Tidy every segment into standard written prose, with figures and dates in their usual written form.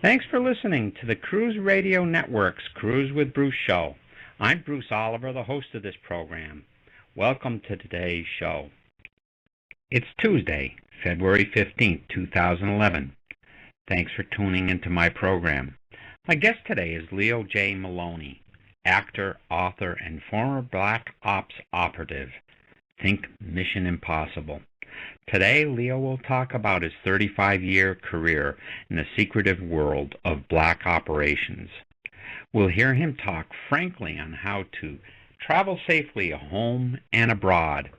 Thanks for listening to the Cruise Radio Network's Cruise with Bruce show. I'm Bruce Oliver, the host of this program. Welcome to today's show. It's Tuesday, February 15th, 2011. Thanks for tuning into my program. My guest today is Leo J. Maloney, actor, author, and former Black Ops operative. Think Mission Impossible. Today, Leo will talk about his 35-year career in the secretive world of black operations. We'll hear him talk frankly on how to travel safely home and abroad,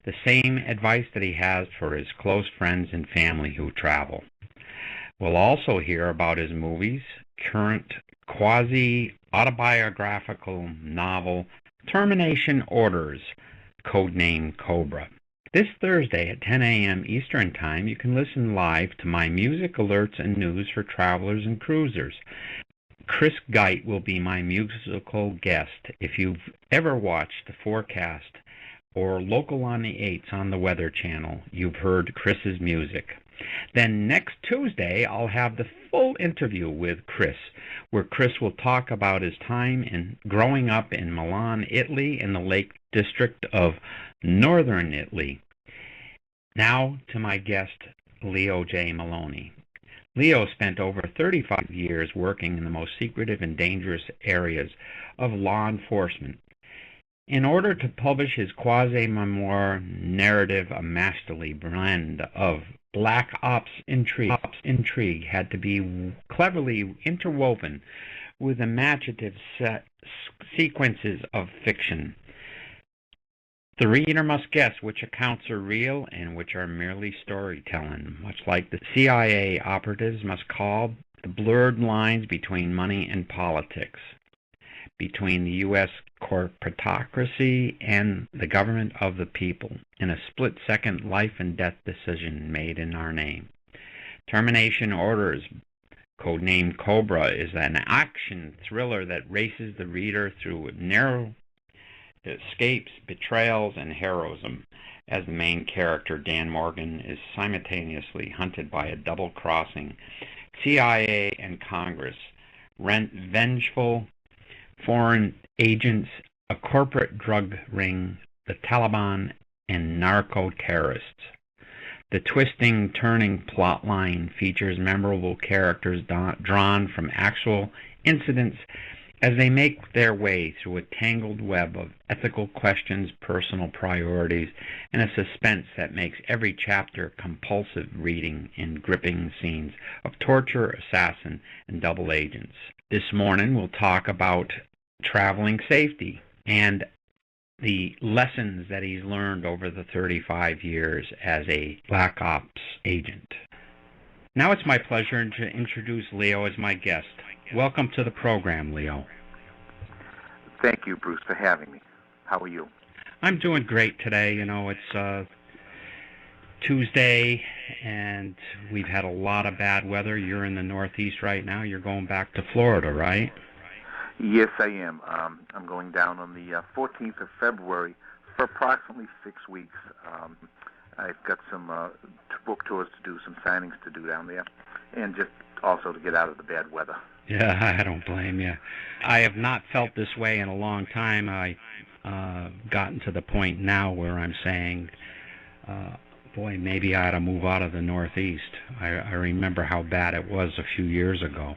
the same advice that he has for his close friends and family who travel. We'll also hear about his movies, current quasi-autobiographical novel, Termination Orders, codename Cobra. This Thursday at 10 a.m. Eastern Time, you can listen live to my music alerts and news for travelers and cruisers. Chris Geit will be my musical guest. If you've ever watched the forecast or Local on the 8s on the Weather Channel, you've heard Chris's music. Then next Tuesday, I'll have the full interview with Chris, where Chris will talk about his time in growing up in Milan, Italy, in the Lake District of Northern Italy. Now to my guest, Leo J. Maloney. Leo spent over 35 years working in the most secretive and dangerous areas of law enforcement. In order to publish his quasi-memoir narrative, a masterly blend of Black Ops intrigue had to be cleverly interwoven with imaginative sequences of fiction. The reader must guess which accounts are real and which are merely storytelling, much like the CIA Operatives must call the blurred lines between money and politics, between the U.S. Corporatocracy and the government of the people, in a split-second life and death decision made in our name. Termination Orders, codename Cobra, is an action thriller that races the reader through narrow escapes, betrayals, and heroism, as the main character, Dan Morgan, is simultaneously hunted by a double-crossing CIA and Congress, vengeful foreign agents, a corporate drug ring, the Taliban, and narco-terrorists. The twisting, turning plot line features memorable characters drawn from actual incidents as they make their way through a tangled web of ethical questions, personal priorities, and a suspense that makes every chapter compulsive reading in gripping scenes of torture, assassin, and double agents. This morning we'll talk about traveling safety and the lessons that he's learned over the 35 years as a Black Ops agent. Now it's my pleasure to introduce Leo as my guest. Welcome to the program, Leo. Thank you, Bruce, for having me. How are you? I'm doing great today. You know, it's Tuesday, and we've had a lot of bad weather. You're in the Northeast right now. You're going back to Florida, right? Yes, I am. I'm going down on the 14th of February for approximately 6 weeks. I've got some book tours to do, some signings to do down there, and just also to get out of the bad weather. Yeah, I don't blame you. I have not felt this way in a long time. I've gotten to the point now where I'm saying, boy, maybe I ought to move out of the Northeast. I remember how bad it was a few years ago.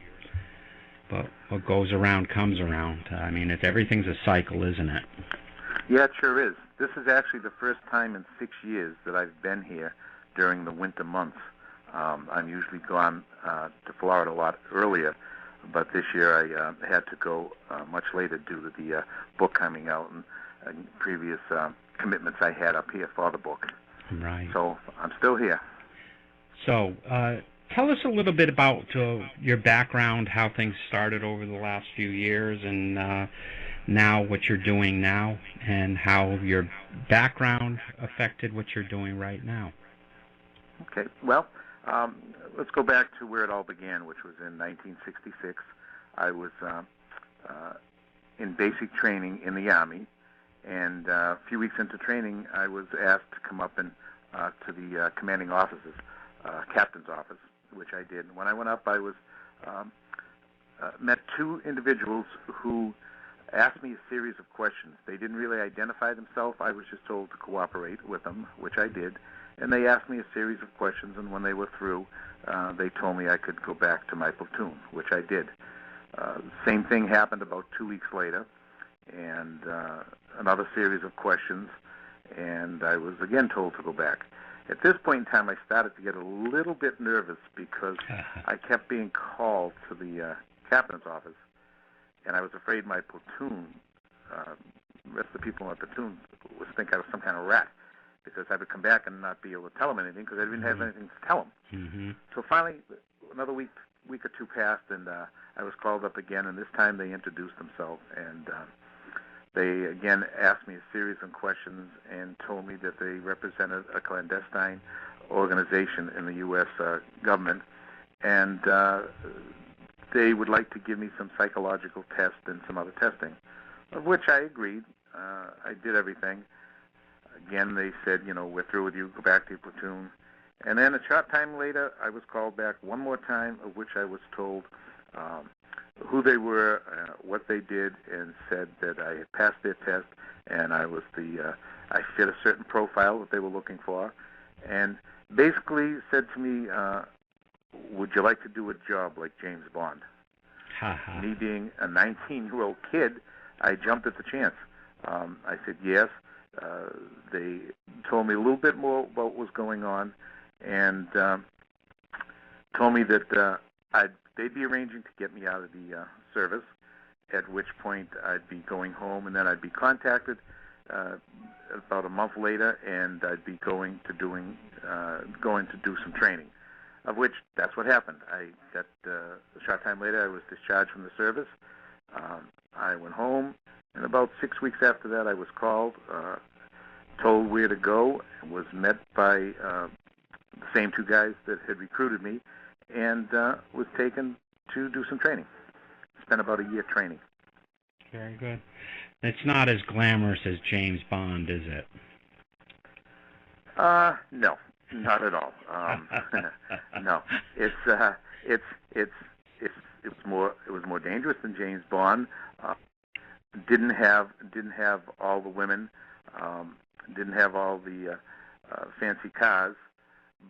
But what goes around comes around. I mean, everything's a cycle, isn't it? Yeah, it sure is. This is actually the first time in 6 years that I've been here during the winter months. I'm usually gone to Florida a lot earlier, but this year I had to go much later due to the book coming out and previous commitments I had up here for the book. Right. So I'm still here. So tell us a little bit about your background, how things started over the last few years, and now what you're doing now, and how your background affected what you're doing right now. Okay. Well, let's go back to where it all began, which was in 1966. I was in basic training in the Army, and a few weeks into training, I was asked to come up and to the commanding officer's captain's office, which I did. And when I went up, I was met two individuals who asked me a series of questions. They didn't really identify themselves. I was just told to cooperate with them, which I did. And they asked me a series of questions, and when they were through, they told me I could go back to my platoon, which I did. Same thing happened about 2 weeks later, and another series of questions, and I was again told to go back. At this point in time, I started to get a little bit nervous because I kept being called to the captain's office, and I was afraid my platoon, the rest of the people in my platoon, would think I was some kind of rat, because I would come back and not be able to tell them anything because I didn't have anything to tell them. Mm-hmm. So finally, another week or two passed, and I was called up again, and this time they introduced themselves, and they again asked me a series of questions and told me that they represented a clandestine organization in the U.S. Government, and they would like to give me some psychological tests and some other testing, of which I agreed. I did everything. Again, they said, we're through with you, go back to your platoon. And then a short time later, I was called back one more time, of which I was told who they were, what they did, and said that I had passed their test, and I fit a certain profile that they were looking for, and basically said to me, would you like to do a job like James Bond? Me being a 19-year-old kid, I jumped at the chance. I said yes. They told me a little bit more about what was going on, and told me that they'd be arranging to get me out of the service, at which point I'd be going home, and then I'd be contacted about a month later, and I'd be going to do some training, of which that's what happened. I got a short time later, I was discharged from the service. I went home, and about 6 weeks after that, I was called, told where to go, and was met by the same two guys that had recruited me, and was taken to do some training. Spent about a year training. Very good. It's not as glamorous as James Bond, is it? No, not at all. No, it was more dangerous than James Bond. Didn't have all the women, didn't have all the fancy cars,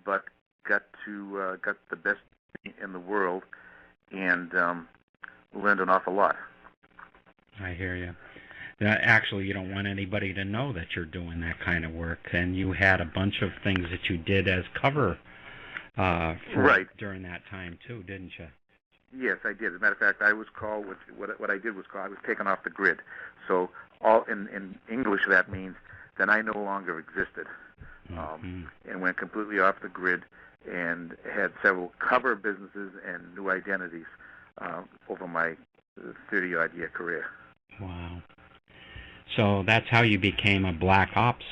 but got the best in the world, and learned an awful lot. I hear you. Actually, you don't want anybody to know that you're doing that kind of work, and you had a bunch of things that you did as cover during that time too, didn't you? Yes, I did. As a matter of fact, I was called. What I did was I was taken off the grid. So all in English that means then I no longer existed, and went completely off the grid, and had several cover businesses and new identities over my 30-odd year career. Wow. So that's how you became a black ops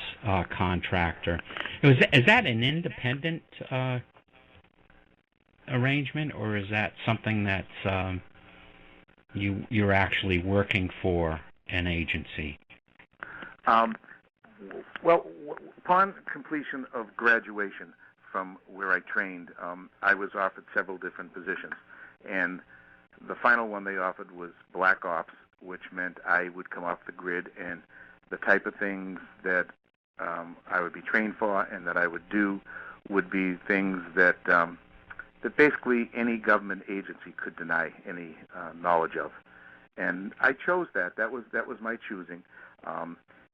contractor. Is that an independent arrangement, or is that something that's you're actually working for an agency? Well, upon completion of graduation from where I trained, I was offered several different positions, and the final one they offered was black ops, which meant I would come off the grid, and the type of things that I would be trained for and that I would do would be things that that basically any government agency could deny any knowledge of. And I chose that. That was my choosing.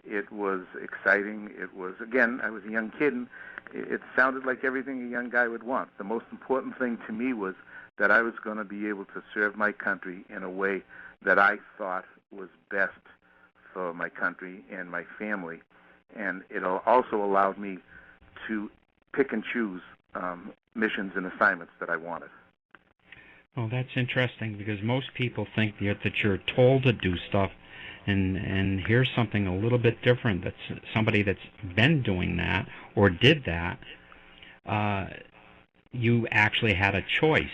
It was exciting. It was, again, I was a young kid, and it sounded like everything a young guy would want. The most important thing to me was that I was going to be able to serve my country in a way that I thought was best for my country and my family. And it also allowed me to pick and choose missions and assignments that I wanted. Well, that's interesting, because most people think that you're told to do stuff, and here's something a little bit different. That's somebody that's been doing that or did that. You actually had a choice.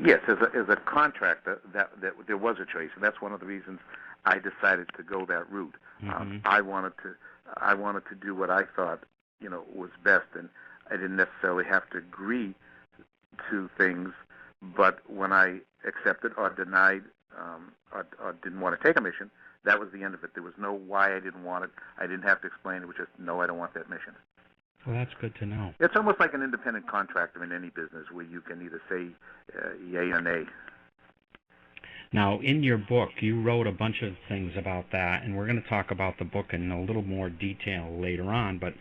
Yes, as a contractor, that there was a choice, and that's one of the reasons I decided to go that route. Mm-hmm. I wanted to do what I thought was best, and I didn't necessarily have to agree to things But when I accepted or denied or didn't want to take a mission, that was the end of it. There was no why I didn't want it. I didn't have to explain. It was just, no, I don't want that mission. Well, that's good to know. It's almost like an independent contractor in any business where you can either say yay or nay. Now, in your book, you wrote a bunch of things about that, and we're going to talk about the book in a little more detail later on, but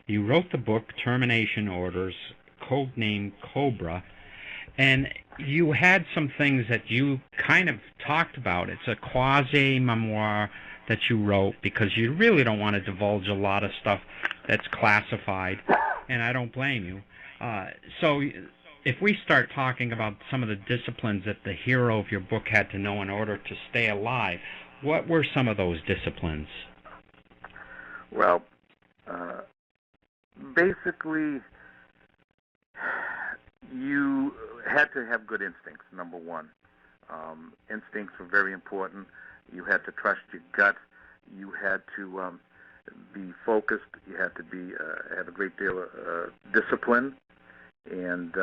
you wrote the book, Termination Orders, Codename Cobra, and you had some things that you kind of talked about. It's a quasi-memoir that you wrote because you really don't want to divulge a lot of stuff that's classified, and I don't blame you. So if we start talking about some of the disciplines that the hero of your book had to know in order to stay alive, what were some of those disciplines? Well, basically, you had to have good instincts, number one. Instincts were very important. You had to trust your gut. You had to be focused. You had to be have a great deal of discipline and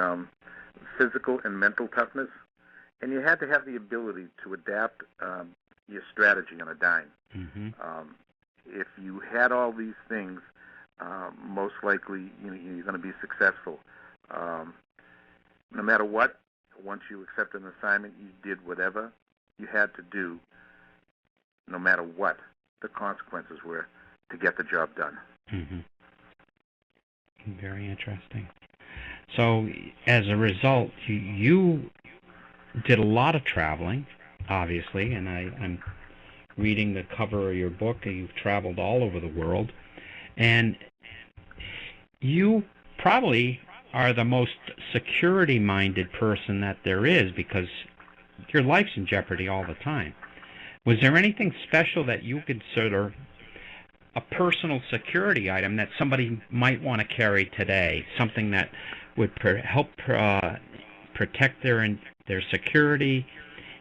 physical and mental toughness. And you had to have the ability to adapt your strategy on a dime. Mm-hmm. If you had all these things, most likely you're going to be successful. No matter what, once you accepted an assignment, you did whatever you had to do, no matter what the consequences were, to get the job done. Mm-hmm. Very interesting. So, as a result, you did a lot of traveling, obviously, and I'm reading the cover of your book, and you've traveled all over the world, and you probably are the most security-minded person that there is because your life's in jeopardy all the time. Was there anything special that you consider a personal security item that somebody might want to carry today, something that would help protect their security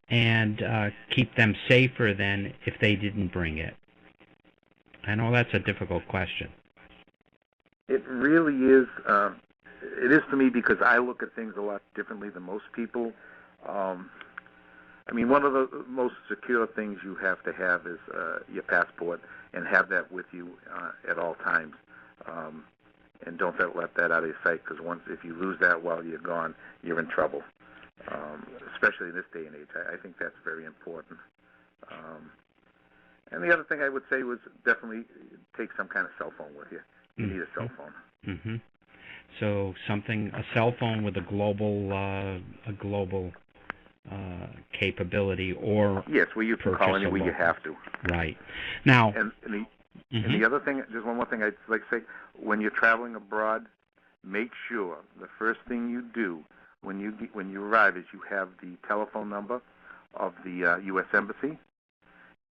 and keep them safer than if they didn't bring it? I know that's a difficult question. It really is. It is to me because I look at things a lot differently than most people. I mean, one of the most secure things you have to have is your passport, and have that with you at all times. And don't let that out of your sight, because if you lose that while you're gone, you're in trouble. Especially in this day and age, I think that's very important. And the other thing I would say was definitely take some kind of cell phone with you. You need a cell phone. Mm-hmm. So a cell phone with a global capability, or yes, where you can call anywhere you have to. Right. Now, and the other thing, just one more thing I'd like to say, when you're traveling abroad, make sure the first thing you do when you arrive is you have the telephone number of the U.S. Embassy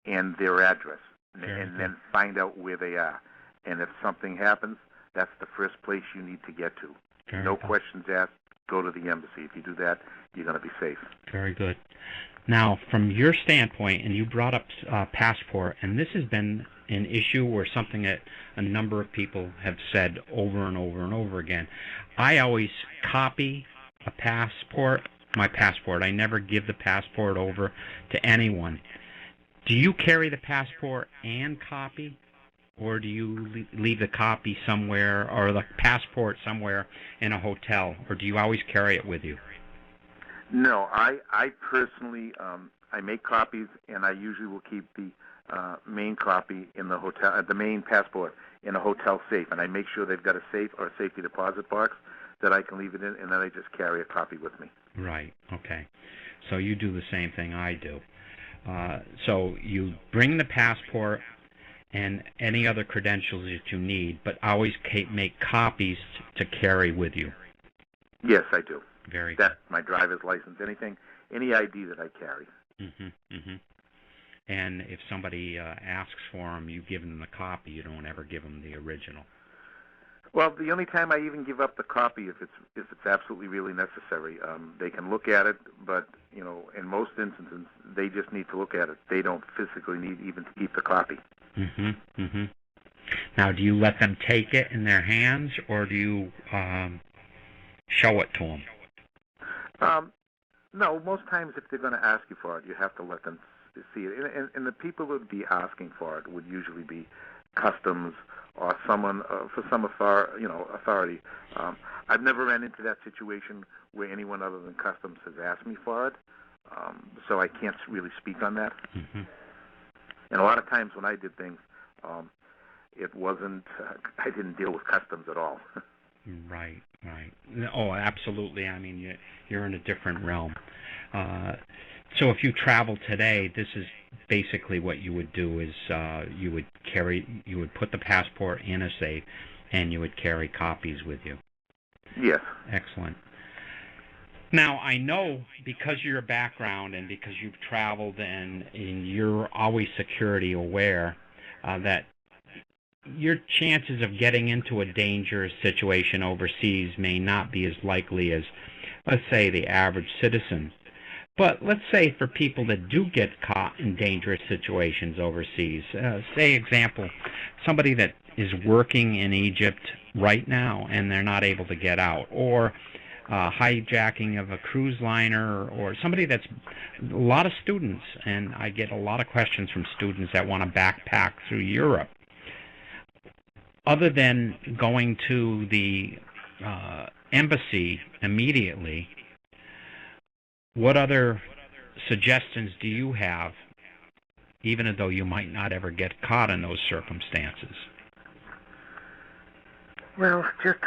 and their address, and then find out where they are. And if something happens, that's the first place you need to get to. No questions asked. Go to the embassy. If you do that, you're going to be safe. Very good. Now, from your standpoint, and you brought up passport, and this has been an issue or something that a number of people have said over and over and over again. I always copy my passport. I never give the passport over to anyone. Do you carry the passport and copy? Or do you leave the copy somewhere, or the passport somewhere in a hotel, or do you always carry it with you? No, I personally, I make copies, and I usually will keep the main copy in the hotel, the main passport in a hotel safe, and I make sure they've got a safe or a safety deposit box that I can leave it in, and then I just carry a copy with me. Right, okay. So you do the same thing I do. So you bring the passport and any other credentials that you need, but always make copies to carry with you. Yes, I do. Very good. My driver's license, any ID that I carry. Mm-hmm, mm-hmm. And if somebody asks for them, you give them the copy. You don't ever give them the original. Well, the only time I even give up the copy if it's absolutely really necessary. They can look at it, but in most instances, they just need to look at it. They don't physically need even to keep the copy. Mm-hmm, mm-hmm. Now, do you let them take it in their hands, or do you show it to them? No, most times if they're going to ask you for it, you have to let them see it. And the people who would be asking for it would usually be customs or someone for some authority. I've never ran into that situation where anyone other than customs has asked me for it, so I can't really speak on that. Mm-hmm. And a lot of times when I did things, it wasn't. I didn't deal with customs at all. Right, right. Oh, absolutely. I mean, you're in a different realm. So if you travel today, this is basically what you would do is you would put the passport in a safe, and you would carry copies with you. Yes. Excellent. Now, I know because of your background and because you've traveled and you're always security aware, that your chances of getting into a dangerous situation overseas may not be as likely as, let's say, the average citizen. But let's say for people that do get caught in dangerous situations overseas, say, example, somebody that is working in Egypt right now and they're not able to get out, or hijacking of a cruise liner, or somebody that's a lot of students, and I get a lot of questions from students that want to backpack through Europe. Other than going to the embassy immediately, what other suggestions do you have, even though you might not ever get caught in those circumstances? Well, just,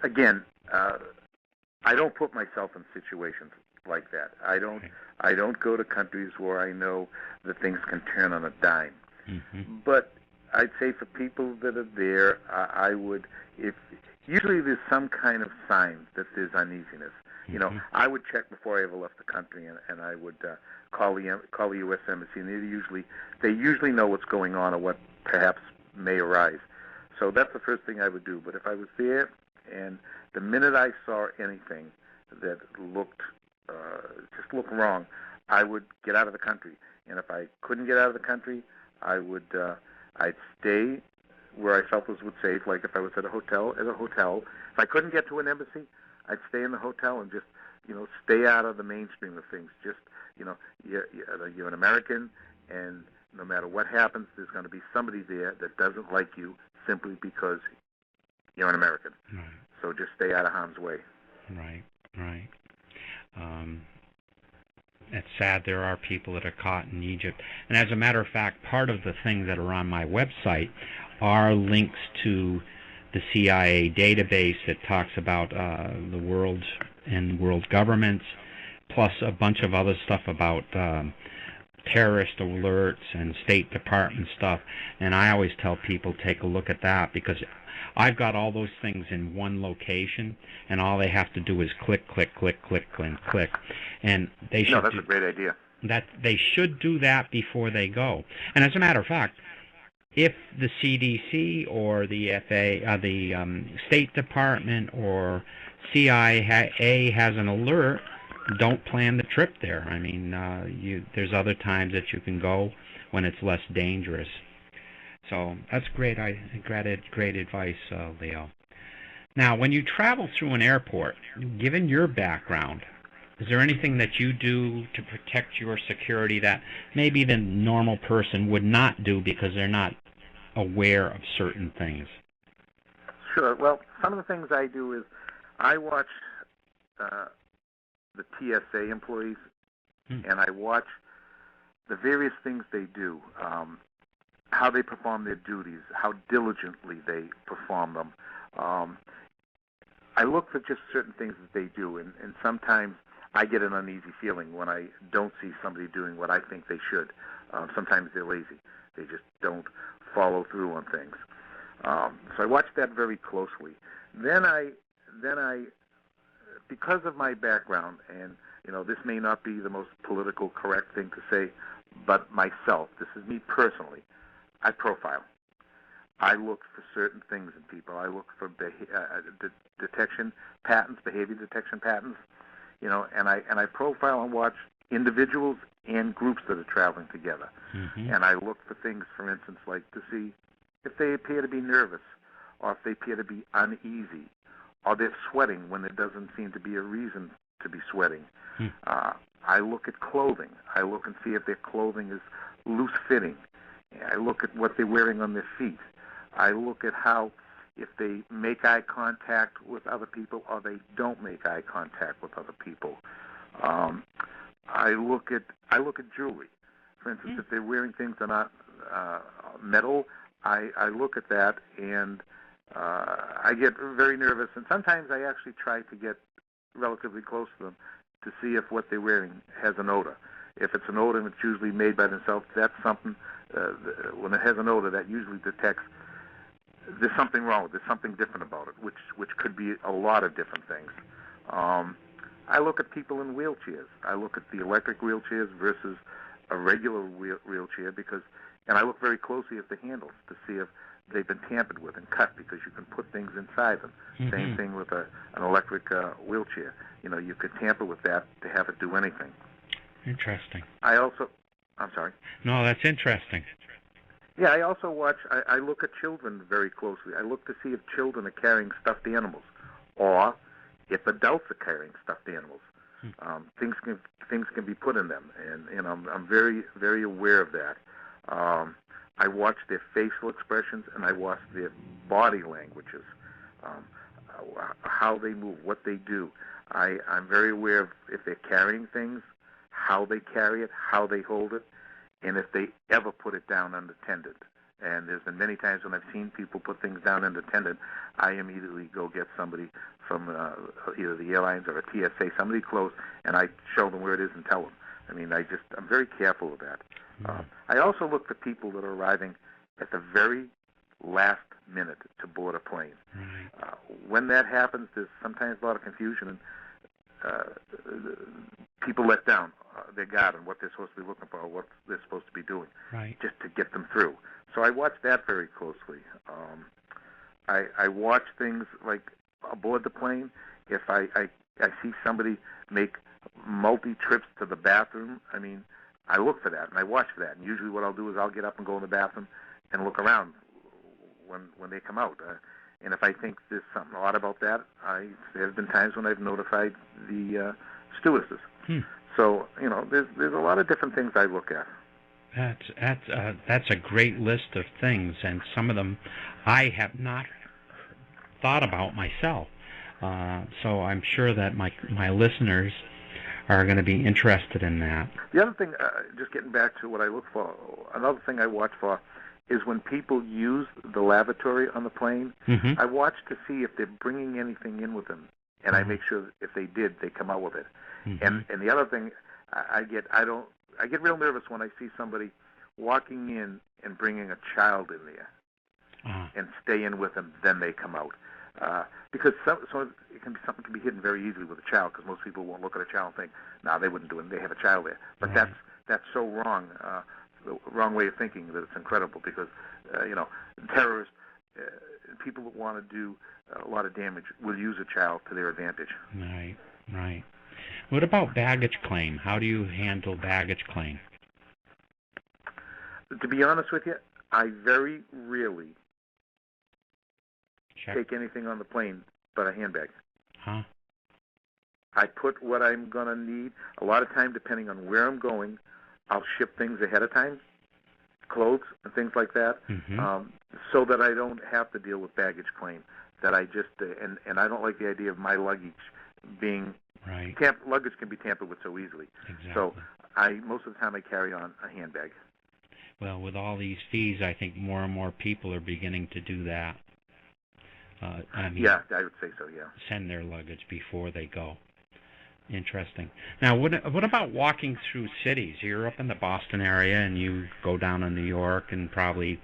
again, I don't put myself in situations like that. I don't go to countries where I know that things can turn on a dime. Mm-hmm. But I'd say for people that are there, I would, if usually there's some kind of sign that there's uneasiness. You know, I would check before I ever left the country, and I would call the U.S. Embassy, and they usually know what's going on or what perhaps may arise. So that's the first thing I would do. But if I was there, and the minute I saw anything that just looked wrong, I would get out of the country. And if I couldn't get out of the country, I'd stay where I felt was safe. Like if I was at a hotel, If I couldn't get to an embassy, I'd stay in the hotel and just, stay out of the mainstream of things. Just, you're an American, and no matter what happens, there's going to be somebody there that doesn't like you simply because you're an American. Right. So just stay out of harm's way. Right, right. It's sad there are people that are caught in Egypt. And as a matter of fact, part of the things that are on my website are links to the CIA database that talks about the world and world governments, plus a bunch of other stuff about terrorist alerts and State Department stuff. And I always tell people take a look at that, because I've got all those things in one location, and all they have to do is click, click, click, click, and click. And they should. No, that's a great idea. That they should do that before they go. And as a matter of fact, if the CDC or the State Department or CIA has an alert, don't plan the trip there. I mean, there's other times that you can go when it's less dangerous. So that's great. Great advice, Leo. Now, when you travel through an airport, given your background, is there anything that you do to protect your security that maybe the normal person would not do because they're not aware of certain things? Sure. Well, some of the things I do is I watch the TSA employees, and I watch the various things they do, how they perform their duties, how diligently they perform them. I look for just certain things that they do, and sometimes I get an uneasy feeling when I don't see somebody doing what I think they should. Sometimes they're lazy. They just don't follow through on things. So I watch that very closely. Then I, because of my background, and this may not be the most political correct thing to say, but myself, this is me personally, I profile. I look for certain things in people. I look for detection patterns, behavior detection patterns, and I profile and watch individuals and groups that are traveling together. Mm-hmm. And I look for things, for instance, like to see if they appear to be nervous, or if they appear to be uneasy, or they're sweating when there doesn't seem to be a reason to be sweating. I look at clothing. I look and see if their clothing is loose-fitting. I look at what they're wearing on their feet. I look at how, if they make eye contact with other people or they don't make eye contact with other people. I look at jewelry. For instance, if they're wearing things that are not metal, I look at that and I get very nervous. And sometimes I actually try to get relatively close to them to see if what they're wearing has an odor. If it's an odor and it's usually made by themselves, that's something. When it has an odor, that usually detects there's something wrong with it. There's something different about it, which could be a lot of different things. I look at people in wheelchairs. I look at the electric wheelchairs versus a regular wheelchair and I look very closely at the handles to see if they've been tampered with and cut, because you can put things inside them. Mm-hmm. Same thing with an electric wheelchair. You could tamper with that to have it do anything. Interesting. I'm sorry. No, that's interesting. Yeah, I also I look at children very closely. I look to see if children are carrying stuffed animals, or if adults are carrying stuffed animals. Things can be put in them, and I'm very, very aware of that. I watch their facial expressions, and I watch their body languages, how they move, what they do. I'm very aware of if they're carrying things, how they carry it, how they hold it, and if they ever put it down unattended. And there's been many times when I've seen people put things down unattended, I immediately go get somebody from either the airlines or a TSA, somebody close, and I show them where it is and tell them. I mean, I'm very careful of that. I also look for people that are arriving at the very last minute to board a plane. When that happens, there's sometimes a lot of confusion, and people let down their guard on what they're supposed to be looking for, or what they're supposed to be doing, just to get them through. So I watch that very closely. I watch things like aboard the plane. If I see somebody make multi-trips to the bathroom, I look for that, and I watch for that. And usually what I'll do is I'll get up and go in the bathroom and look around when they come out. And if I think there's something odd about that, there's been times when I've notified the stewardesses. So, there's a lot of different things I look at. That's a great list of things, and some of them I have not thought about myself. So I'm sure that my listeners are going to be interested in that. The other thing, just getting back to what I look for, another thing I watch for is when people use the lavatory on the plane, I watch to see if they're bringing anything in with them, and I make sure that if they did, they come out with it. And the other thing, I get real nervous when I see somebody walking in and bringing a child in there and stay in with them, then they come out. Because something can be hidden very easily with a child, because most people won't look at a child and think, "No, they wouldn't do it. They have a child there." But that's so wrong, the wrong way of thinking, that it's incredible. Because terrorists, people that want to do a lot of damage, will use a child to their advantage. Right. What about baggage claim? How do you handle baggage claim? To be honest with you, I very rarely take anything on the plane but a handbag. I put what I'm going to need. A lot of time, depending on where I'm going, I'll ship things ahead of time, clothes and things like that, so that I don't have to deal with baggage claim. That I just and I don't like the idea of my luggage being luggage can be tampered with so easily. Exactly. So most of the time I carry on a handbag. Well, with all these fees, I think more and more people are beginning to do that. Yeah, I would say so, yeah. Send their luggage before they go. Interesting. Now, what about walking through cities? You're up in the Boston area, and you go down to New York and probably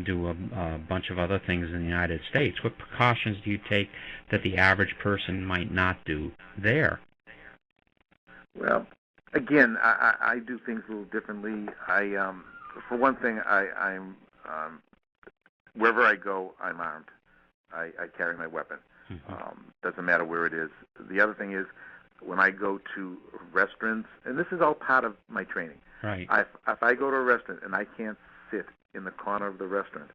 do a bunch of other things in the United States. What precautions do you take that the average person might not do there? Well, again, I do things a little differently. For one thing, I'm wherever I go, I'm armed. I carry my weapon. Doesn't matter where it is. The other thing is, when I go to restaurants, and this is all part of my training. If I go to a restaurant and I can't sit in the corner of the restaurant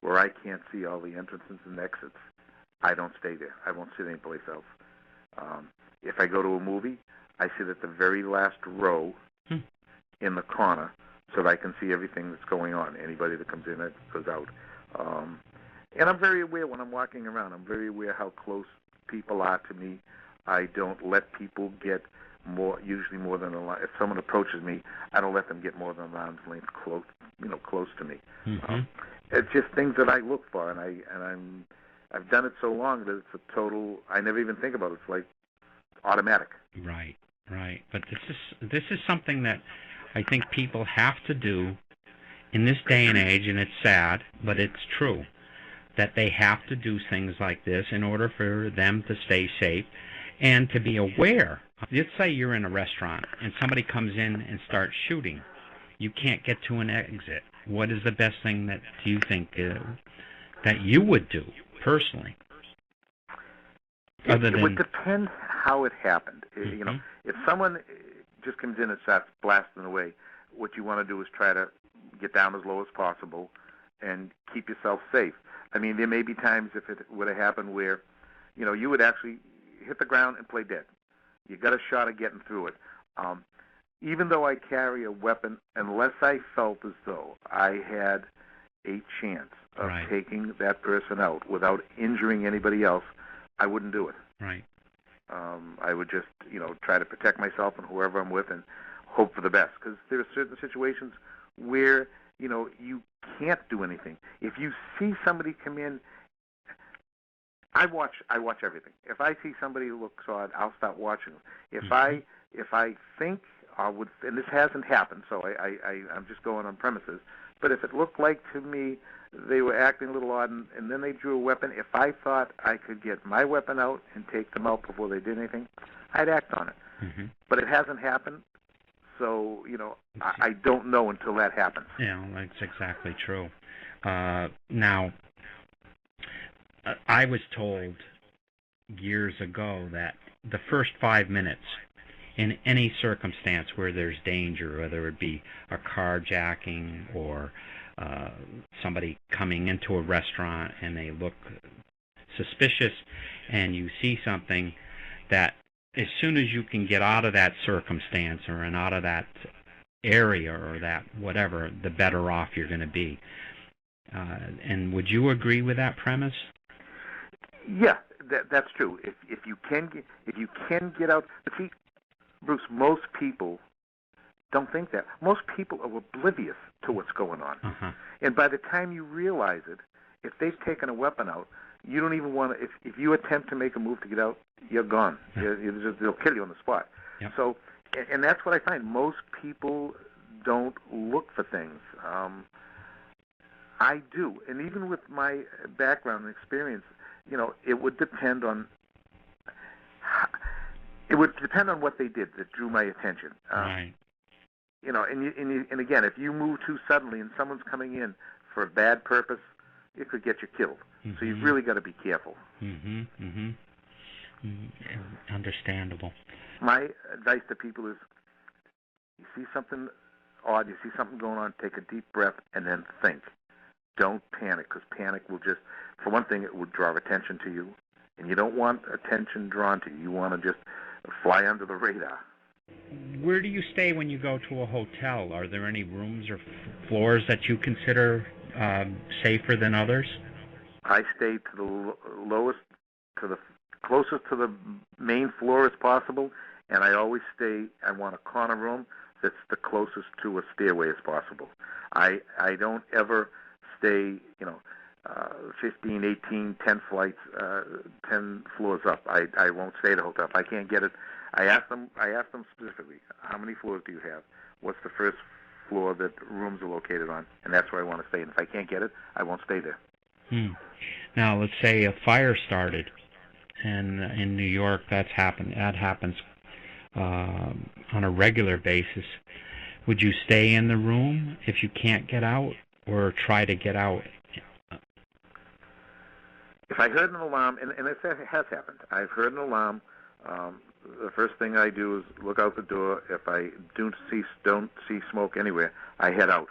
where I can't see all the entrances and exits, I don't stay there. I won't sit anyplace else. If I go to a movie, I sit at the very last row in the corner so that I can see everything that's going on, anybody that comes in and goes out. And I'm very aware when I'm walking around. I'm very aware how close people are to me. I don't let people get usually more than a line. If someone approaches me, I don't let them get more than an arm's length close to me. It's just things that I look for, and I've done it so long that it's a total. I never even think about it. It's like automatic. Right. But this is something that I think people have to do in this day and age, and it's sad, but it's true, that they have to do things like this in order for them to stay safe and to be aware. Let's say you're in a restaurant and somebody comes in and starts shooting. You can't get to an exit. What is the best thing that you think that you would do personally? It would depend how it happened. If someone just comes in and starts blasting away, what you want to do is try to get down as low as possible and keep yourself safe. I mean, there may be times if it would have happened where, you would actually hit the ground and play dead. You got a shot at getting through it. Even though I carry a weapon, unless I felt as though I had a chance of taking that person out without injuring anybody else, I wouldn't do it. Right. I would just, try to protect myself and whoever I'm with and hope for the best. Because there are certain situations where, you can't do anything. If you see somebody come in, I watch everything. If I see somebody who looks odd, I'll start watching them. If I think I would, and this hasn't happened, so I'm just going on premises. But if it looked like to me they were acting a little odd, and then they drew a weapon, if I thought I could get my weapon out and take them out before they did anything, I'd act on it. But it hasn't happened, so I don't know until that happens. Yeah, that's exactly true. Now, I was told years ago that the first 5 minutes in any circumstance where there's danger, whether it be a carjacking or somebody coming into a restaurant and they look suspicious and you see something, that as soon as you can get out of that circumstance or out of that area or that whatever, the better off you're going to be. And would you agree with that premise? Yeah, that's true. If you can get out, but see, Bruce, most people don't think that. Most people are oblivious to what's going on. And by the time you realize it, if they've taken a weapon out, you don't even want to, if you attempt to make a move to get out, you're gone. They'll kill you on the spot. Yep. So, and that's what I find. Most people don't look for things. I do. And even with my background and experience, it would depend on what they did that drew my attention. Right. And again, if you move too suddenly and someone's coming in for a bad purpose, it could get you killed. So you've really got to be careful. Understandable. My advice to people is, you see something odd, you see something going on, take a deep breath and then think. Don't panic, because panic will just, for one thing, it will draw attention to you, and you don't want attention drawn to you. You want to just fly under the radar. Where do you stay when you go to a hotel? Are there any rooms or floors that you consider safer than others? I stay to the lowest, to the closest to the main floor as possible, and I always want a corner room that's the closest to a stairway as possible. I don't ever stay, 15, 18, 10 flights, 10 floors up. I won't stay at a hotel. If I can't get it, I ask them specifically, how many floors do you have? What's the first floor that rooms are located on? And that's where I want to stay. And if I can't get it, I won't stay there. Now, let's say a fire started, and in New York, that happens on a regular basis. Would you stay in the room if you can't get out, or try to get out? If I heard an alarm, and it has happened, I've heard an alarm. The first thing I do is look out the door. If I don't see smoke anywhere, I head out.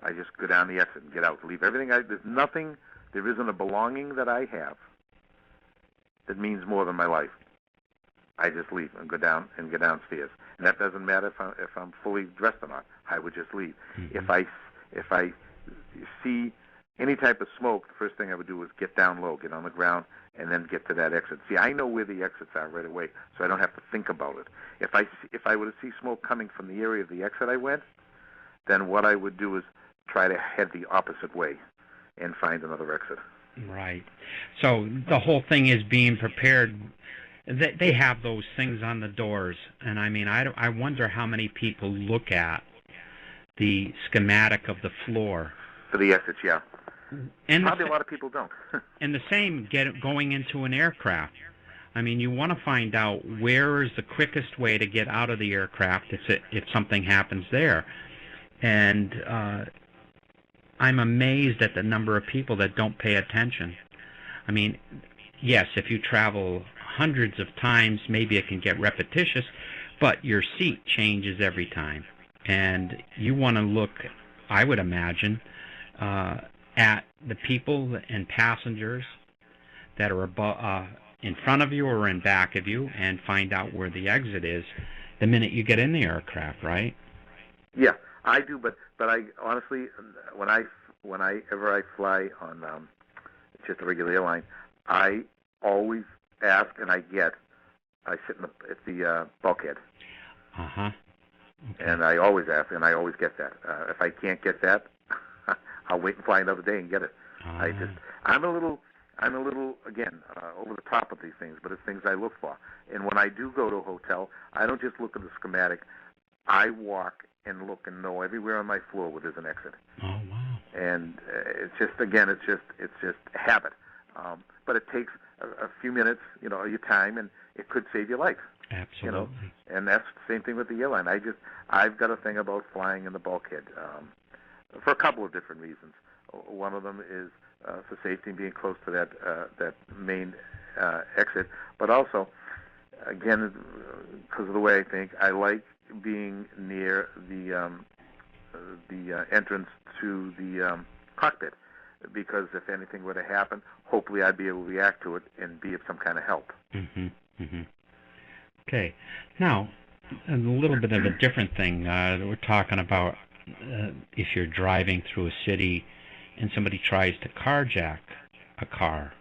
I just go down the exit and get out. Leave everything. There isn't a belonging that I have that means more than my life. I just leave and go downstairs. And that doesn't matter if I'm fully dressed or not. I would just leave. If I see any type of smoke, the first thing I would do is get down low, get on the ground, and then get to that exit. See, I know where the exits are right away, so I don't have to think about it. If I were to see smoke coming from the area of the exit I went, then what I would do is try to head the opposite way and find another exit. Right. So the whole thing is being prepared. They have those things on the doors, and I mean, I wonder how many people look at the schematic of the floor. For the exits, yeah. And probably a lot of people don't. And the same going into an aircraft. I mean, you want to find out where is the quickest way to get out of the aircraft if something happens there. And I'm amazed at the number of people that don't pay attention. I mean, yes, if you travel hundreds of times, maybe it can get repetitious, but your seat changes every time. And you want to look, I would imagine, at the people and passengers that are in front of you or in back of you, and find out where the exit is the minute you get in the aircraft, right? Yeah, I do, but I honestly, whenever I fly on just a regular airline, I always ask, and I sit at the bulkhead. Okay. And I always ask, and I always get that. If I can't get that, I'll wait and fly another day and get it. I'm a little again over the top of these things, but it's things I look for. And when I do go to a hotel, I don't just look at the schematic. I walk and look and know everywhere on my floor where there's an exit. Oh wow! And it's just habit. But it takes a few minutes, your time, and it could save your life. Absolutely. And that's the same thing with the airline. I've got a thing about flying in the bulkhead for a couple of different reasons. One of them is for safety and being close to that main exit, but also, again, because of the way I think, I like being near the entrance to the cockpit, because if anything were to happen, hopefully I'd be able to react to it and be of some kind of help. Okay. Now, a little bit of a different thing. We're talking about if you're driving through a city and somebody tries to carjack a car.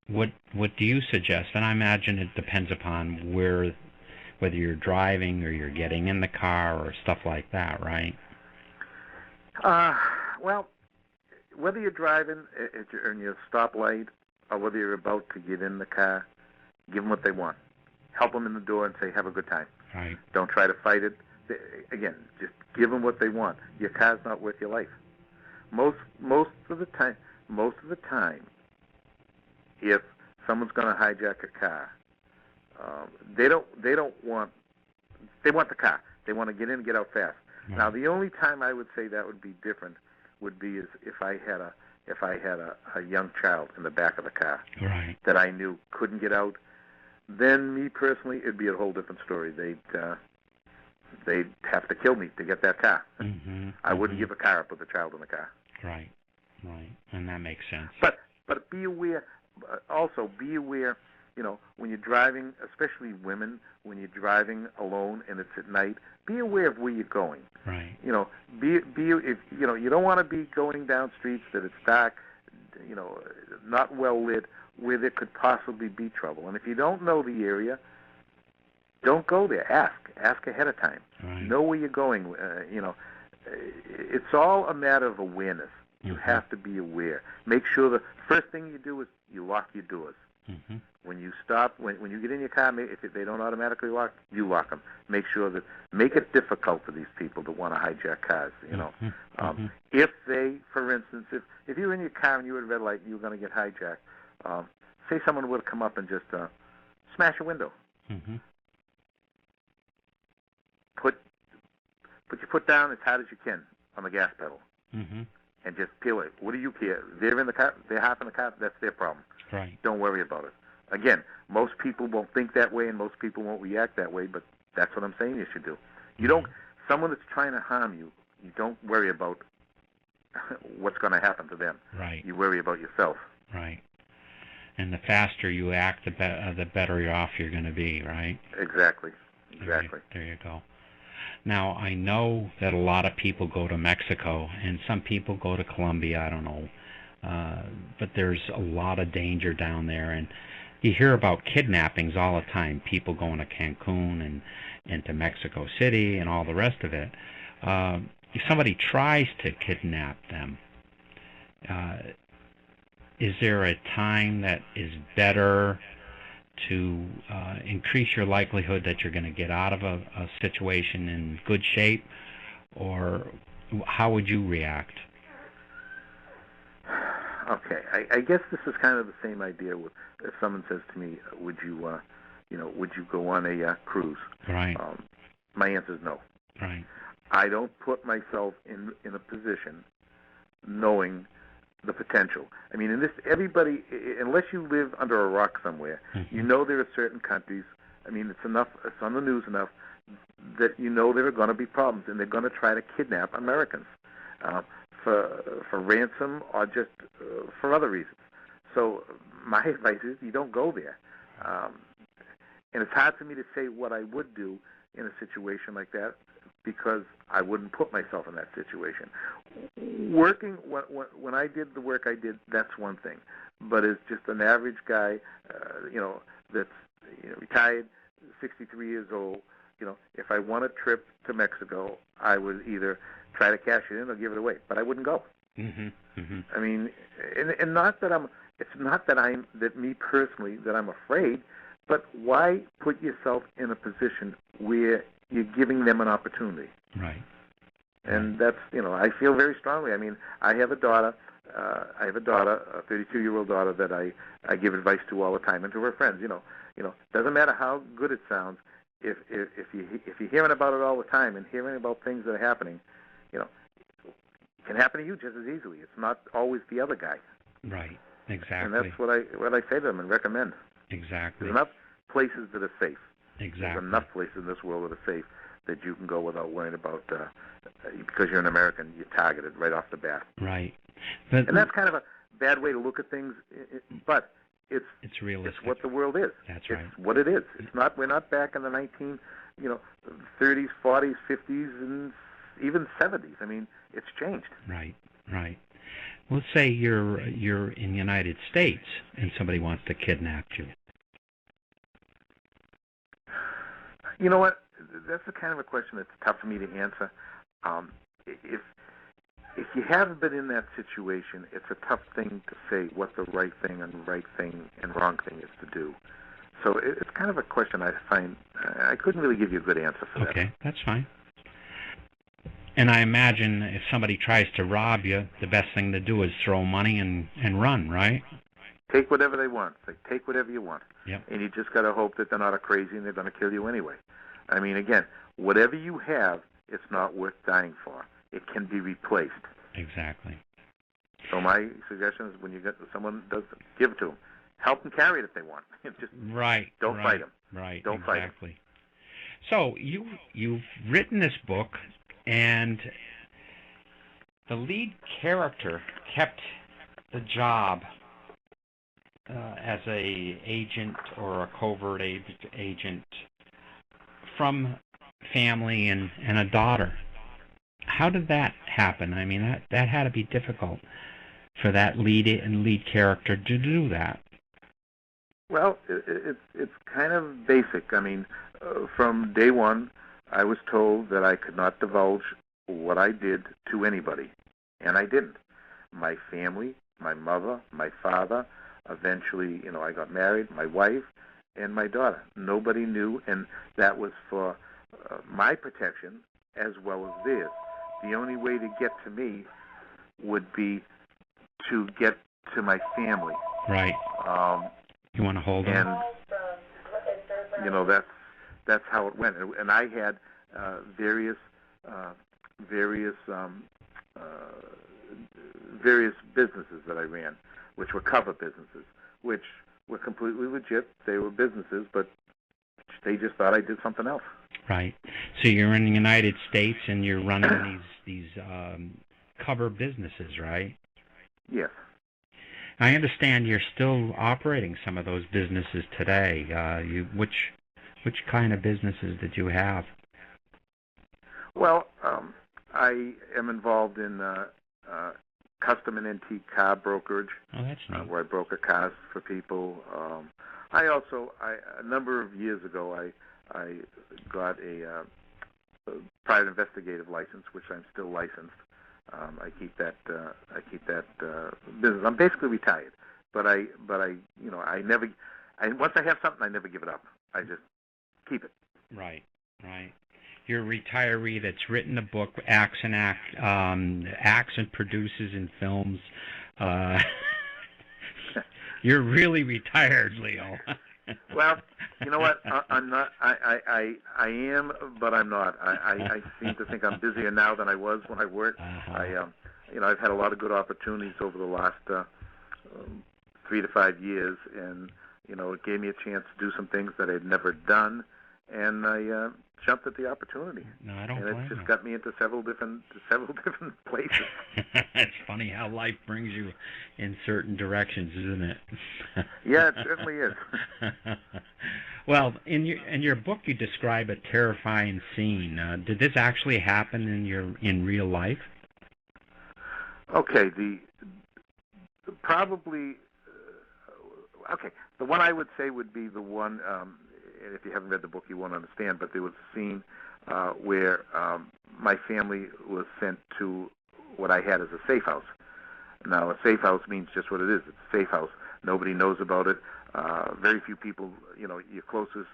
What do you suggest? And I imagine it depends upon whether you're driving or you're getting in the car or stuff like that, right? Well, whether you're driving in your stoplight or whether you're about to get in the car, give them what they want. Help them in the door and say, have a good time. Right. Don't try to fight it. Again, just give them what they want. Your car's not worth your life. Most of the time, if someone's going to hijack a car, they want the car. They want to get in and get out fast. Right. Now, the only time I would say that would be different would be is if I had a young child in the back of the car, right, that I knew couldn't get out. Then, me personally, it'd be a whole different story. They'd have to kill me to get that car. I wouldn't give a car up with a child in the car. Right, and that makes sense. But be aware. Also, be aware. When you're driving, especially women, when you're driving alone and it's at night, be aware of where you're going. Right. If you don't want to be going down streets that it's dark, not well lit, where there could possibly be trouble. And if you don't know the area, don't go there. Ask ahead of time. Right. Know where you're going. It's all a matter of awareness. You have to be aware. Make sure the first thing you do is you lock your doors. When you stop, when you get in your car, if they don't automatically lock, you lock them. Make it difficult for these people to want to hijack cars. If they, for instance, if you were in your car and you were at a red light and you were going to get hijacked, say someone would come up and just smash a window. Put your foot down as hard as you can on the gas pedal, and just peel it. What do you care? They're in the car. They're half in the car. That's their problem. Right. Don't worry about it. Again, most people won't think that way, and most people won't react that way. But that's what I'm saying you should do. You don't. Someone that's trying to harm you, you don't worry about what's going to happen to them. Right. You worry about yourself. Right. And the faster you act, the better off you're going to be, right? Exactly. There you go. Now, I know that a lot of people go to Mexico, and some people go to Colombia, I don't know. But there's a lot of danger down there, and you hear about kidnappings all the time, people going to Cancun and to Mexico City and all the rest of it. If somebody tries to kidnap them, is there a time that is better to increase your likelihood that you're going to get out of a situation in good shape, or how would you react? Okay, I guess this is kind of the same idea with if someone says to me, would you go on a cruise? Right. My answer is no. Right. I don't put myself in a position knowing the potential. I mean, everybody, unless you live under a rock somewhere, you know there are certain countries. I mean, it's on the news enough that you know there are going to be problems, and they're going to try to kidnap Americans for ransom or just for other reasons. So my advice is you don't go there. And it's hard for me to say what I would do in a situation like that, because I wouldn't put myself in that situation. Working, when I did the work I did, that's one thing. But as just an average guy, that's retired, 63 years old, if I want a trip to Mexico, I would either try to cash it in or give it away. But I wouldn't go. Mm-hmm. Mm-hmm. I mean, and not that it's not that me personally, that I'm afraid, but why put yourself in a position where you're giving them an opportunity? Right. And that's, I feel very strongly. I mean, I have a daughter, a 32-year-old daughter that I give advice to all the time, and to her friends. Doesn't matter how good it sounds, if you're hearing about it all the time and hearing about things that are happening, it can happen to you just as easily. It's not always the other guy. Right. Exactly. And that's what I say to them and recommend. Exactly. There's enough places that are safe. Exactly. There's enough places in this world that are safe that you can go without worrying about, because you're an American, you're targeted right off the bat. Right. And that's kind of a bad way to look at things, but it's realistic. It's what the world is. That's right. It's what it is. We're not back in the 30s, 40s, 50s, and even 70s. I mean, it's changed. Right. Right. Let's say you're in the United States and somebody wants to kidnap you. You know what? That's the kind of a question that's tough for me to answer. If you haven't been in that situation, it's a tough thing to say what the right thing and wrong thing is to do. So it's kind of a question I find I couldn't really give you a good answer for that. Okay, that's fine. And I imagine if somebody tries to rob you, the best thing to do is throw money and run, right? Take whatever they want. Take whatever you want. Yep. And you just got to hope that they're not a crazy and they're going to kill you anyway. I mean, again, whatever you have, it's not worth dying for. It can be replaced. Exactly. So my suggestion is, when you get someone does, give it to them. Help them carry it if they want. Just don't fight them. Right. Don't fight them. Exactly. So you've written this book, and the lead character kept the job as a agent or a covert agent from family and a daughter. How did that happen? I mean, that had to be difficult for that lead character to do that. Well, it's kind of basic. I mean, from day one, I was told that I could not divulge what I did to anybody, and I didn't. My family, my mother, my father, eventually, I got married, my wife, and my daughter. Nobody knew, and that was for my protection as well as theirs. The only way to get to me would be to get to my family. Right. You want to hold and, on? And, that's how it went. And I had various businesses that I ran, which were cover businesses, which were completely legit. They were businesses, but they just thought I did something else. Right. So you're in the United States and you're running these cover businesses, right? Yes. I understand you're still operating some of those businesses today. Which kind of businesses did you have? Well, I am involved in custom and antique car brokerage, Oh, that's neat. where I broker cars for people. A number of years ago, I got a private investigative license, which I'm still licensed. I keep that business. I'm basically retired, but I once I have something, I never give it up. I just keep it. Right, right. You're a retiree that's written a book, acts and produces in films. You're really retired, Leo. Well, you know what? I'm not. I am, but I'm not. I seem to think I'm busier now than I was when I worked. Uh-huh. I've had a lot of good opportunities over the last 3 to 5 years, and it gave me a chance to do some things that I'd never done, and I jumped at the opportunity. No, I don't and blame it just you. got me into several different places. It's funny how life brings you in certain directions, isn't it? Yeah, it certainly is. Well, in your book, you describe a terrifying scene. Did this actually happen in real life? Okay, probably okay. The one I would say would be the one. And if you haven't read the book, you won't understand. But there was a scene where my family was sent to what I had as a safe house. Now, a safe house means just what it is. It's a safe house. Nobody knows about it. Very few people, your closest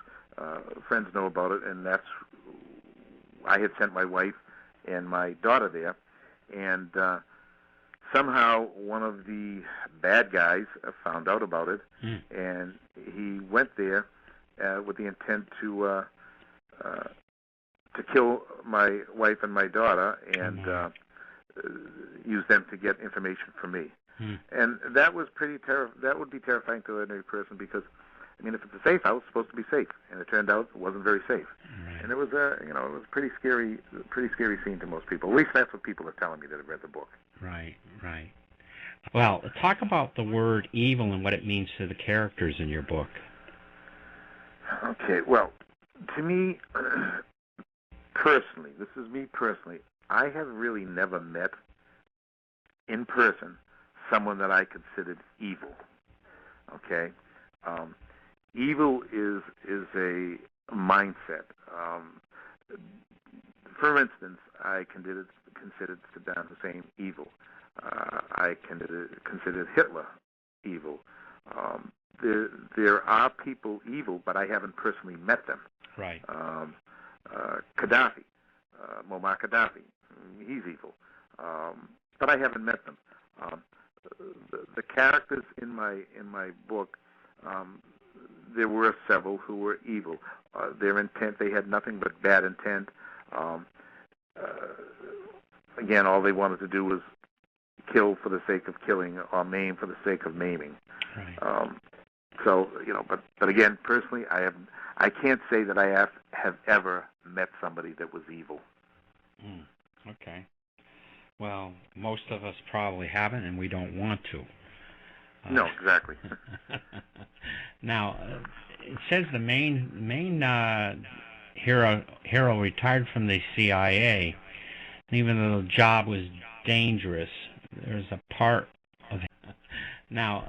friends know about it, and I had sent my wife and my daughter there, and somehow one of the bad guys found out about it, and he went there with the intent to kill my wife and my daughter and use them to get information from me. And that was that would be terrifying to an ordinary person because, I mean, if it's a safe house, it's supposed to be safe, and it turned out it wasn't very safe. Right. And it was it was a pretty scary scene to most people. At least that's what people are telling me that have read the book. Right, right. Well, talk about the word evil and what it means to the characters in your book. Okay, well, to me, personally, this is me personally, I have really never met in person someone that I considered evil. Okay? Evil is a mindset. For instance, I considered Saddam Hussein evil. I considered Hitler evil. There are people evil, but I haven't personally met them. Right. Gaddafi, Muammar Gaddafi, he's evil, but I haven't met them. The characters in my book, there were several who were evil. Their intent, they had nothing but bad intent. Again, all they wanted to do was kill for the sake of killing or maim for the sake of maiming. Right. So, but again, personally, I can't say that I have ever met somebody that was evil. Okay. Well, most of us probably haven't, and we don't want to. No, exactly. Now, it says the main hero retired from the CIA, and even though the job was dangerous, there's a part of him. Now,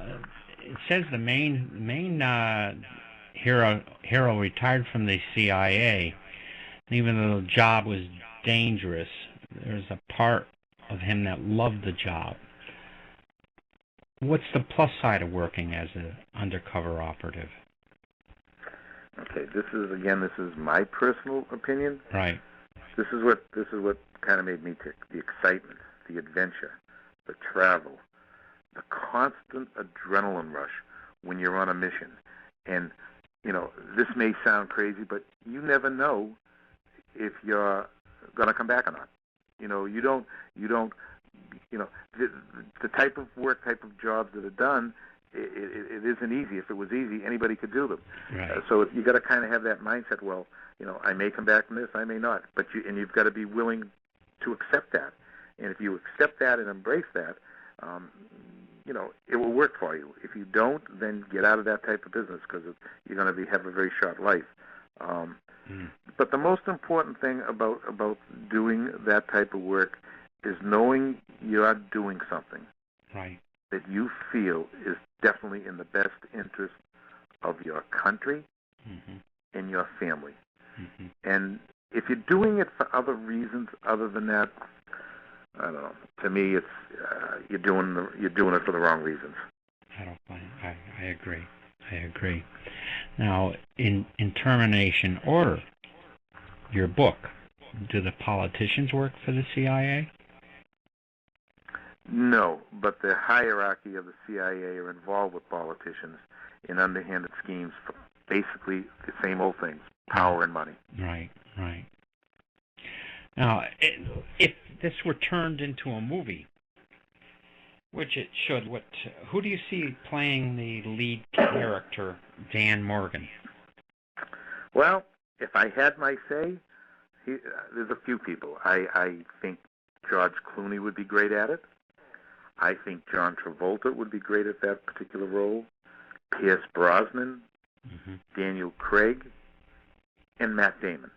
it says the main hero retired from the CIA, and even though the job was dangerous, there's a part of him that loved the job. What's the plus side of working as an undercover operative? Okay, this is my personal opinion. Right. This is what kind of made me tick: the excitement, the adventure, the travel, the constant adrenaline rush when you're on a mission. And this may sound crazy, but you never know if you're going to come back or not. You don't. The type of work, type of jobs that are done, it isn't easy. If it was easy, anybody could do them. Right. So you got to kind of have that mindset. Well, I may come back from this, I may not. But you've got to be willing to accept that. And if you accept that and embrace that, it will work for you. If you don't, then get out of that type of business because you're going to have a very short life. But the most important thing about doing that type of work is knowing you are doing something that you feel is definitely in the best interest of your country and your family. And if you're doing it for other reasons other than that, I don't know. To me, it's you're doing it for the wrong reasons. I agree. I agree. Now, in Termination Order, your book, do the politicians work for the CIA? No, but the hierarchy of the CIA are involved with politicians in underhanded schemes for basically the same old things, power and money. Right. Now, if this were turned into a movie, which it should, who do you see playing the lead character, Dan Morgan? Well, if I had my say, there's a few people. I think George Clooney would be great at it. I think John Travolta would be great at that particular role. Pierce Brosnan, Daniel Craig, and Matt Damon.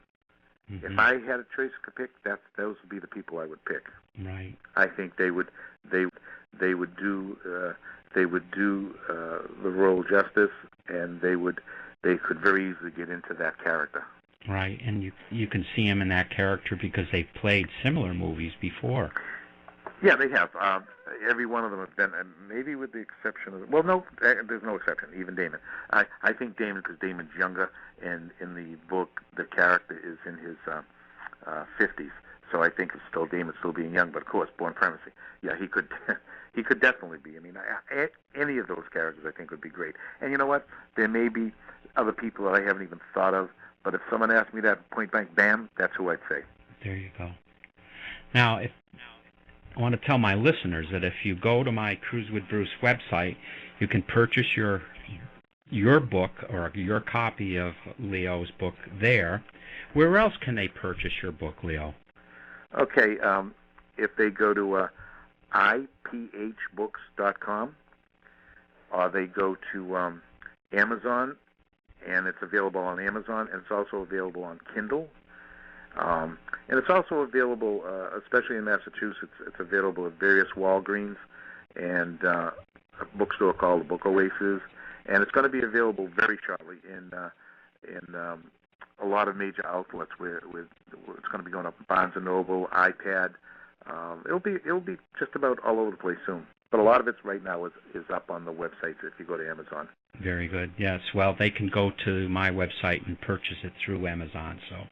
If I had a choice to pick, those would be the people I would pick. Right. I think they would do the role justice, and they could very easily get into that character. Right, and you can see them in that character because they've played similar movies before. Yeah, they have. Every one of them have been, maybe with the exception of, well, no, there's no exception, even Damon. I think Damon, because Damon's younger, and in the book, the character is in his 50s, so I think it's still Damon still being young, but of course, born primacy. Yeah, he could he could definitely be. I mean, any of those characters I think would be great. And you know what? There may be other people that I haven't even thought of, but if someone asked me that point blank, bam, that's who I'd say. There you go. Now, I want to tell my listeners that if you go to my Cruise with Bruce website, you can purchase your book or your copy of Leo's book there. Where else can they purchase your book, Leo? Okay, if they go to iphbooks.com, or they go to Amazon, and it's available on Amazon, and it's also available on Kindle. And it's also available, especially in Massachusetts, it's available at various Walgreens and a bookstore called the Book Oasis. And it's going to be available very shortly in a lot of major outlets where it's going to be going up Barnes & Noble, iPad. It'll be just about all over the place soon. But a lot of it right now is up on the websites if you go to Amazon. Very good. Yes. Well, they can go to my website and purchase it through Amazon. So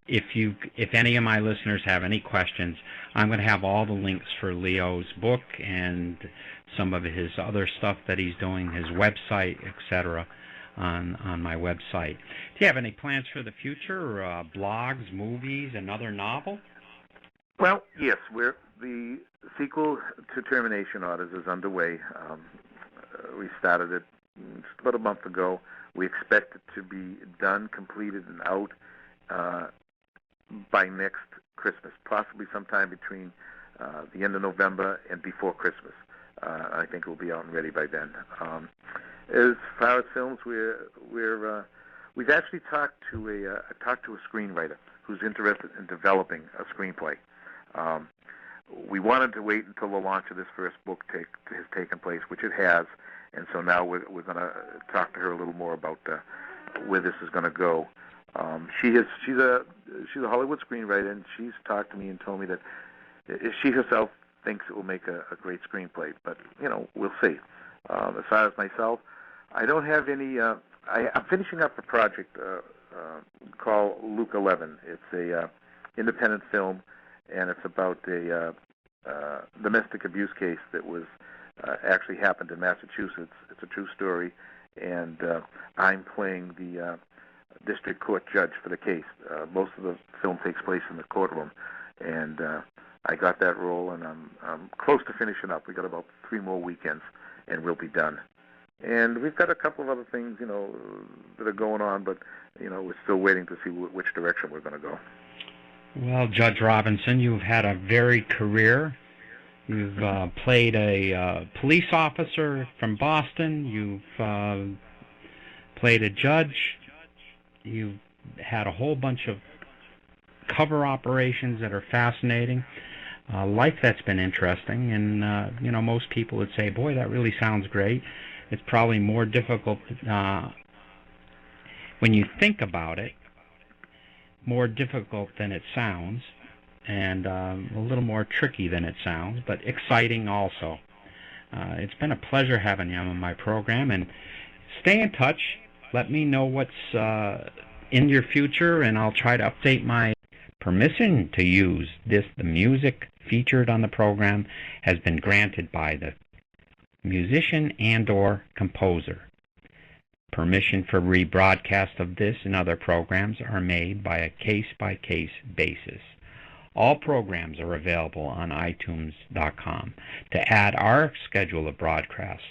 if any of my listeners have any questions, I'm going to have all the links for Leo's book and some of his other stuff that he's doing, his website, etc., on my website. Do you have any plans for the future? Blogs, movies, another novel? Well, yes. The sequel to Termination Orders is underway. We started it about a month ago. We expect it to be done, completed, and out by next Christmas, possibly sometime between the end of November and before Christmas. I think it will be out and ready by then. As far as films, we've actually talked to a screenwriter who's interested in developing a screenplay. We wanted to wait until the launch of this first book has taken place, which it has, and so now we're going to talk to her a little more about where this is going to go. She's a Hollywood screenwriter, and she's talked to me and told me that she herself thinks it will make a great screenplay, but we'll see. As far as myself, I don't have any. I'm finishing up a project called Luke 11. It's a independent film, and it's about a domestic abuse case that was actually happened in Massachusetts. It's a true story, and I'm playing the district court judge for the case. Most of the film takes place in the courtroom, and I got that role, and I'm close to finishing up. We got about 3 more weekends, and we'll be done. And we've got a couple of other things, that are going on, but we're still waiting to see which direction we're going to go. Well, Judge Robinson, you've had a varied career. You've played a police officer from Boston. You've played a judge. You've had a whole bunch of cover operations that are fascinating. Life that's been interesting, and most people would say, boy, that really sounds great. It's probably more difficult when you think about it, more difficult than it sounds, and a little more tricky than it sounds, but exciting also. It's been a pleasure having you on my program, and stay in touch. Let me know what's in your future, and I'll try to update my permission to use the music featured on the program has been granted by the musician and/or composer. Permission for rebroadcast of this and other programs are made by a case-by-case basis. All programs are available on iTunes.com. To add our schedule of broadcasts